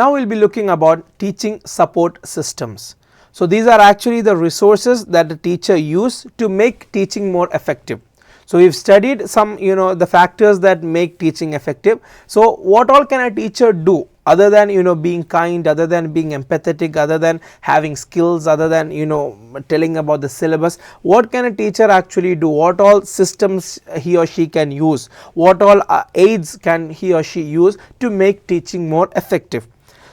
Now we will be looking about teaching support systems. So these are actually the resources that the teacher use to make teaching more effective. So we have studied some the factors that make teaching effective. So what all can a teacher do other than being kind, other than being empathetic, other than having skills, other than telling about the syllabus? What can a teacher actually do? What all systems he or she can use? What all aids can he or she use to make teaching more effective?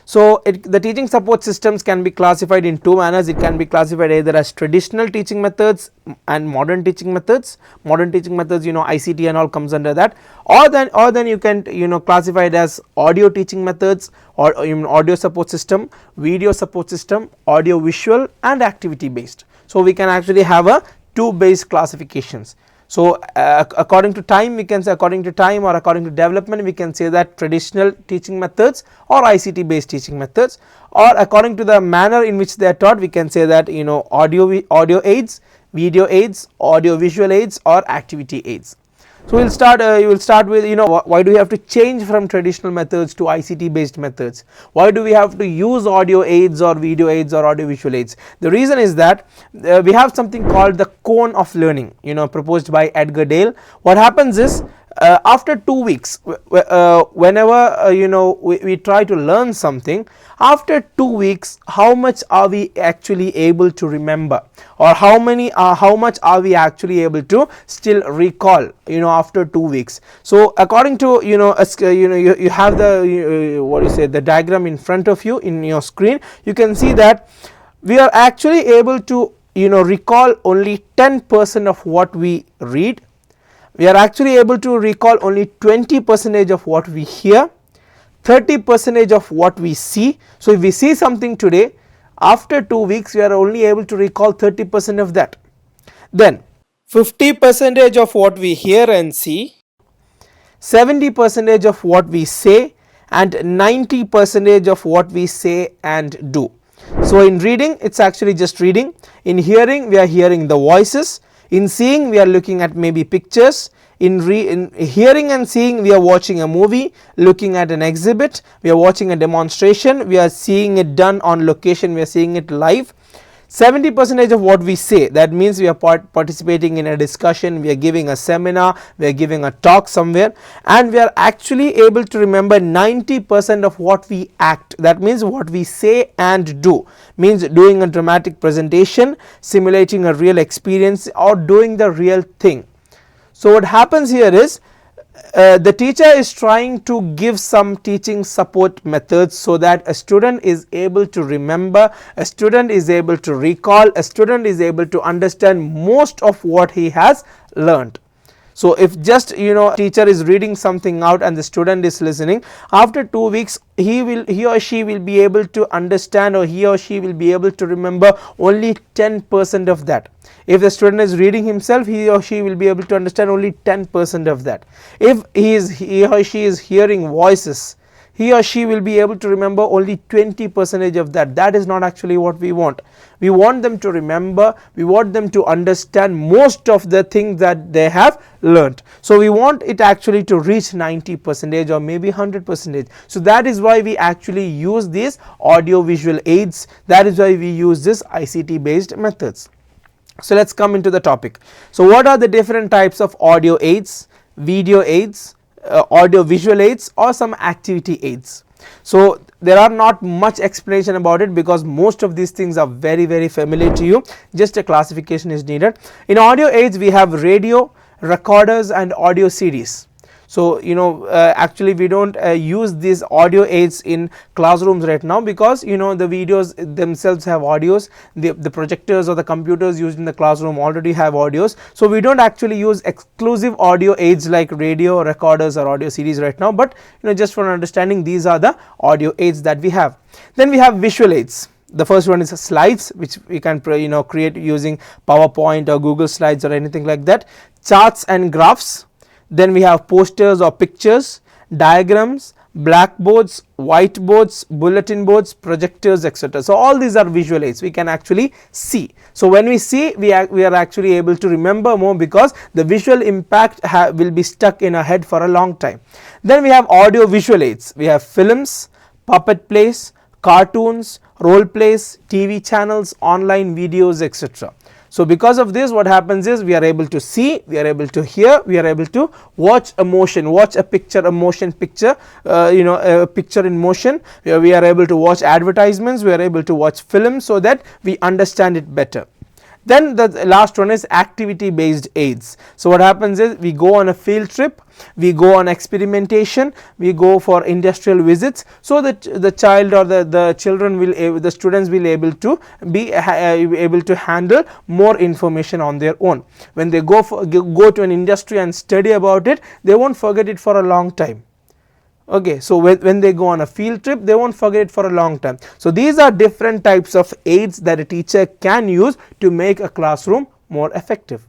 So the teaching support systems can be classified in two manners. It can be classified either as traditional teaching methods and modern teaching methods. Modern teaching methods, ICT and all comes under that, or then you can classify it as audio teaching methods, or audio support system, video support system, audio visual, and activity based. So we can actually have a two base classifications. So according to time, we can say, according to time or according to development, we can say that traditional teaching methods or ICT based teaching methods, or according to the manner in which they are taught, we can say that audio aids, video aids, audio visual aids, or activity aids. So we will start you will start with why do we have to change from traditional methods to ICT based methods? Why do we have to use audio aids or video aids or audio visual aids? The reason is that we have something called the cone of learning, proposed by Edgar Dale. What happens is, after 2 weeks, whenever we try to learn something, after 2 weeks, how much are we actually able to remember, or how much are we actually able to still recall after 2 weeks? So according to you have the the diagram in front of you in your screen. You can see that we are actually able to recall only 10% of what we read. We are actually able to recall only 20% of what we hear, 30% of what we see. So if we see something today, after 2 weeks we are only able to recall 30% of that. Then 50% of what we hear and see, 70% of what we say, and 90% of what we say and do. So in reading, it's actually just reading. In hearing, we are hearing the voices. In seeing, we are looking at maybe pictures. In hearing and seeing, we are watching a movie, looking at an exhibit, we are watching a demonstration, we are seeing it done on location, we are seeing it live. 70% of what we say, that means we are participating in a discussion, we are giving a seminar, we are giving a talk somewhere, and we are actually able to remember 90% of what we act. That means what we say and do, means doing a dramatic presentation, simulating a real experience, or doing the real thing. So what happens here is, the teacher is trying to give some teaching support methods so that a student is able to remember, a student is able to recall, a student is able to understand most of what he has learned. So if just teacher is reading something out and the student is listening, after 2 weeks he or she will be able to understand, or he or she will be able to remember only 10% of that. If the student is reading himself, he or she will be able to understand only 10% of that. If he or she is hearing voices, he or she will be able to remember only 20% of that. That is not actually what we want. We want them to remember, we want them to understand most of the things that they have learnt. So we want it actually to reach 90% or maybe 100%. So that is why we actually use these audio visual aids. That is why we use this ICT based methods. So let's come into the topic. So what are the different types of audio aids, video aids, audio visual aids, or some activity aids? So there are not much explanation about it because most of these things are very familiar to you. Just a classification is needed. In audio aids, we have radio, recorders, and audio CDs. So actually we don't use these audio aids in classrooms right now, because the videos themselves have audios, the projectors or the computers used in the classroom already have audios. So we don't actually use exclusive audio aids like radio, recorders, or audio CDs right now, but just for understanding, these are the audio aids that we have. Then we have visual aids. The first one is slides, which we can create using PowerPoint or Google Slides or anything like that. Charts and graphs. Then we have posters or pictures, diagrams, blackboards, whiteboards, bulletin boards, projectors, etc. So all these are visual aids. We can actually see. So when we see, we are actually able to remember more, because the visual impact will be stuck in our head for a long time. Then we have audio visual aids. We have films, puppet plays, cartoons, role plays, TV channels, online videos, etc. So because of this, what happens is we are able to see, we are able to hear, we are able to watch a motion, watch a picture, a motion picture, a picture in motion. We are able to watch advertisements, we are able to watch films, so that we understand it better. Then the last one is activity based aids. So what happens is we go on a field trip, we go on experimentation, we go for industrial visits, so that the child or the children will, the students will able to be able to handle more information on their own. When they go to an industry and study about it, they won't forget it for a long time. Okay, so when they go on a field trip, they won't forget it for a long time. So these are different types of aids that a teacher can use to make a classroom more effective.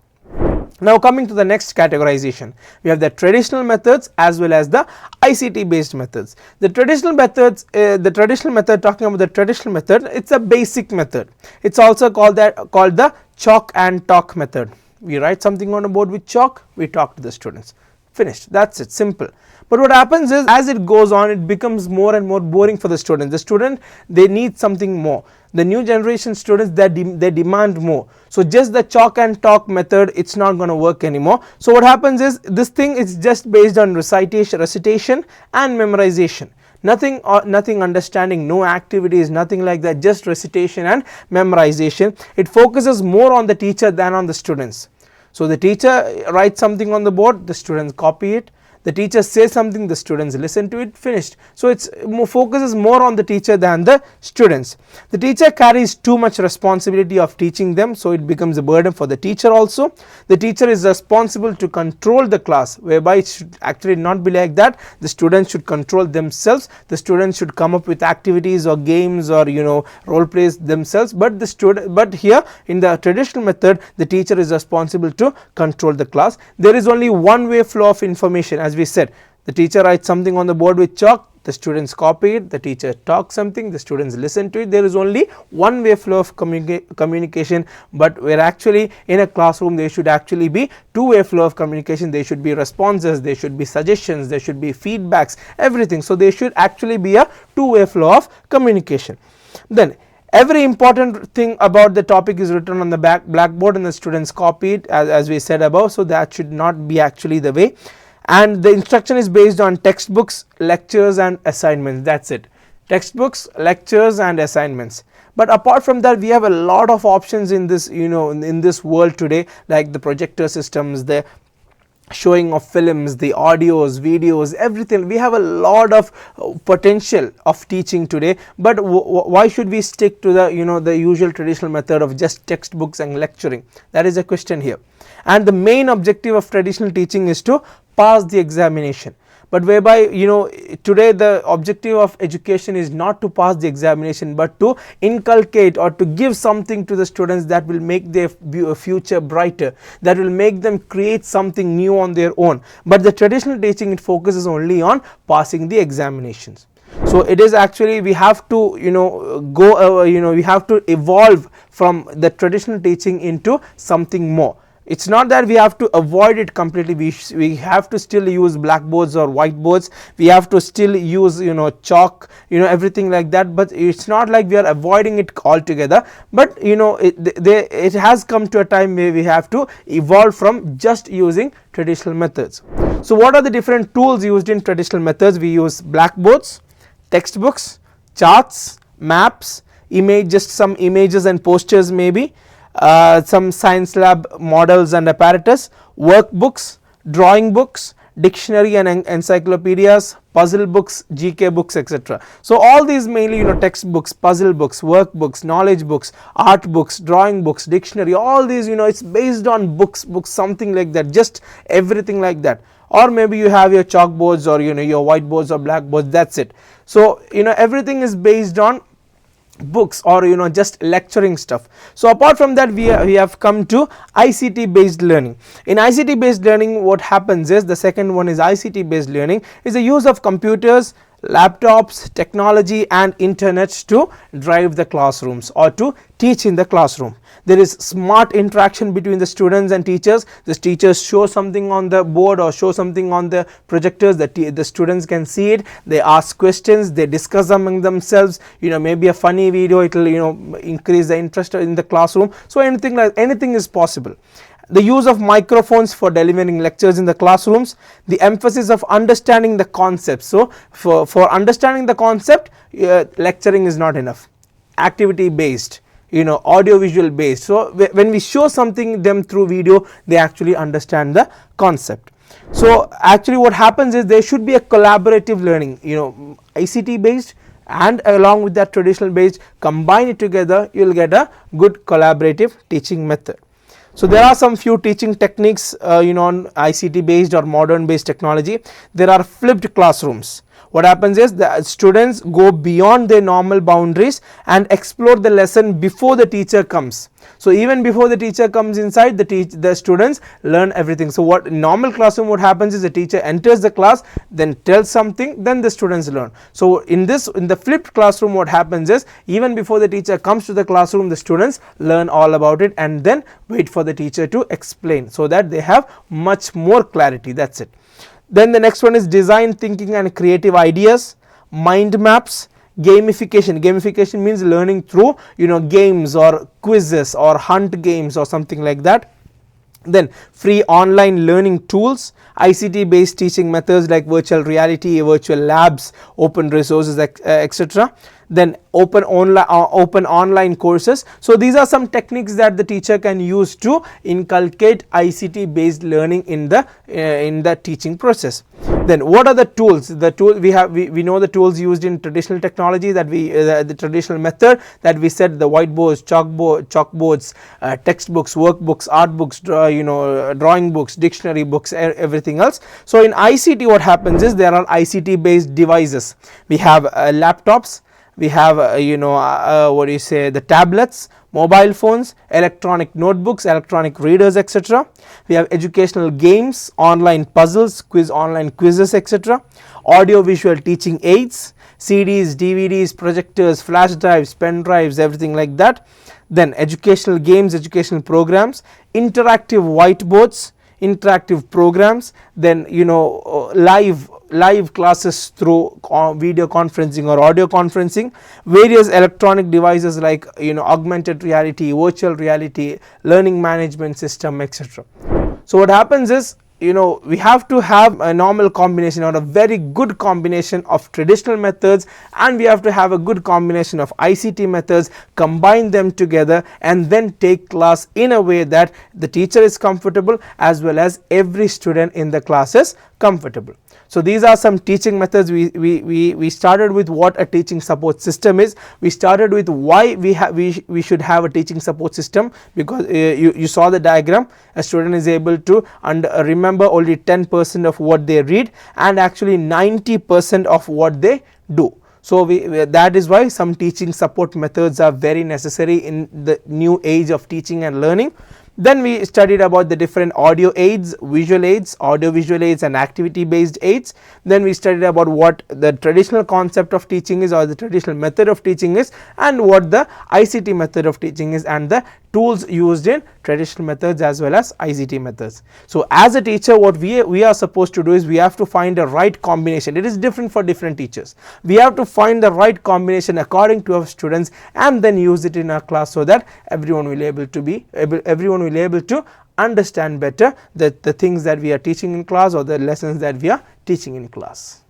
Now coming to the next categorization, we have the traditional methods as well as the ICT based methods. The traditional methods, talking about the traditional method, it's a basic method. It's also called the chalk and talk method. We write something on a board with chalk, we talk to the students. Finished, that's it, simple. But what happens is, as it goes on, it becomes more and more boring for the student. The student, they need something more. The new generation students, they demand more. So just the chalk and talk method, it's not going to work anymore. So what happens is, this thing is just based on recitation and memorization. Nothing understanding, no activities, nothing like that, just recitation and memorization. It focuses more on the teacher than on the students. So the teacher writes something on the board, the students copy it. The teacher says something, the students listen to it, finished. So it focuses more on the teacher than the students. The teacher carries too much responsibility of teaching them, so it becomes a burden for the teacher also. The teacher is responsible to control the class, whereby it should actually not be like that. The students should control themselves. The students should come up with activities or games or role plays themselves. But here in the traditional method, the teacher is responsible to control the class. There is only one way flow of information. As we said, the teacher writes something on the board with chalk, the students copy it, the teacher talks something, the students listen to it. There is only one way flow of communication, but where actually in a classroom there should actually be two-way flow of communication. There should be responses, there should be suggestions, there should be feedbacks, everything. So there should actually be a two-way flow of communication. Then every important thing about the topic is written on the blackboard and the students copy it, as we said above. So that should not be actually the way. And the instruction is based on textbooks, lectures and assignments. That's it. Textbooks, lectures and assignments. But apart from that, we have a lot of options in this, in this world today, like the projector systems, the showing of films, the audios, videos, everything. We have a lot of potential of teaching today, but why should we stick to the the usual traditional method of just textbooks and lecturing? That is a question here. And the main objective of traditional teaching is to pass the examination, but whereby today the objective of education is not to pass the examination, but to inculcate or to give something to the students that will make their future brighter, that will make them create something new on their own. But the traditional teaching, it focuses only on passing the examinations. So it is actually, we have to we have to evolve from the traditional teaching into something more. It's not that we have to avoid it completely. We have to still use blackboards or whiteboards. We have to still use chalk, everything like that. But it's not like we are avoiding it altogether. But it has come to a time where we have to evolve from just using traditional methods. So what are the different tools used in traditional methods? We use blackboards, textbooks, charts, maps, just some images and posters maybe. Some science lab models and apparatus, workbooks, drawing books, dictionary and encyclopedias, puzzle books, GK books, etc. So all these mainly textbooks, puzzle books, workbooks, knowledge books, art books, drawing books, dictionary, all these it's based on books, something like that, just everything like that. Or maybe you have your chalkboards or your whiteboards or blackboards, that's it. So everything is based on books or just lecturing stuff. So apart from that, we have come to ICT based learning. In ICT based learning, what happens is, the second one is ICT based learning, is the use of computers, laptops, technology and internet to drive the classrooms or to teach in the classroom. There is smart interaction between the students and teachers. The teachers show something on the board or show something on the projectors that the students can see it. They ask questions, they discuss among themselves, maybe a funny video, it will increase the interest in the classroom. So anything is possible. The use of microphones for delivering lectures in the classrooms, the emphasis of understanding the concept. So for understanding the concept, lecturing is not enough. Activity based, audio visual based. So when we show something them through video, they actually understand the concept. So actually what happens is there should be a collaborative learning, ICT based and along with that traditional based, combine it together, you will get a good collaborative teaching method. So there are some few teaching techniques on ICT based or modern based technology. There are flipped classrooms. What happens is the students go beyond their normal boundaries and explore the lesson before the teacher comes. So even before the teacher comes inside, the students learn everything. So what normal classroom, what happens is the teacher enters the class, then tells something, then the students learn. So in the flipped classroom, what happens is even before the teacher comes to the classroom, the students learn all about it and then wait for the teacher to explain so that they have much more clarity. That's it. Then the next one is design thinking and creative ideas, mind maps, gamification. Gamification means learning through games or quizzes or hunt games or something like that. Then free online learning tools, ICT based teaching methods like virtual reality, virtual labs, open resources, etc. Then open online courses. So these are some techniques that the teacher can use to inculcate ICT based learning in the teaching process. Then what are the tools? We know the tools used in traditional technology, that the traditional method that we said, the whiteboards, chalkboards, textbooks, workbooks, art books, drawing books, dictionary books, everything else. So in ICT what happens is there are ICT based devices. We have laptops, we have the tablets, mobile phones, electronic notebooks, electronic readers, etc. We have educational games, online puzzles, online quizzes, etc. Audio visual teaching aids, CDs, DVDs, projectors, flash drives, pen drives, everything like that. Then educational games, educational programs, interactive whiteboards, interactive programs, then live classes through video conferencing or audio conferencing, various electronic devices like augmented reality, virtual reality, learning management system, etc. So what happens is we have to have a normal combination or a very good combination of traditional methods, and we have to have a good combination of ICT methods, combine them together and then take class in a way that the teacher is comfortable as well as every student in the class is comfortable. So these are some teaching methods. We started with what a teaching support system is. We started with why we should have a teaching support system, because you saw the diagram. A student is able to remember only 10% of what they read and actually 90% of what they do. So that is why some teaching support methods are very necessary in the new age of teaching and learning. Then we studied about the different audio aids, visual aids, audio visual aids and activity based aids. Then we studied about what the traditional concept of teaching is or the traditional method of teaching is, and what the ICT method of teaching is, and the tools used in traditional methods as well as ICT methods. So as a teacher, what we are supposed to do is we have to find a right combination. It is different for different teachers. We have to find the right combination according to our students and then use it in our class so that everyone will be able to understand better the things that we are teaching in class or the lessons that we are teaching in class.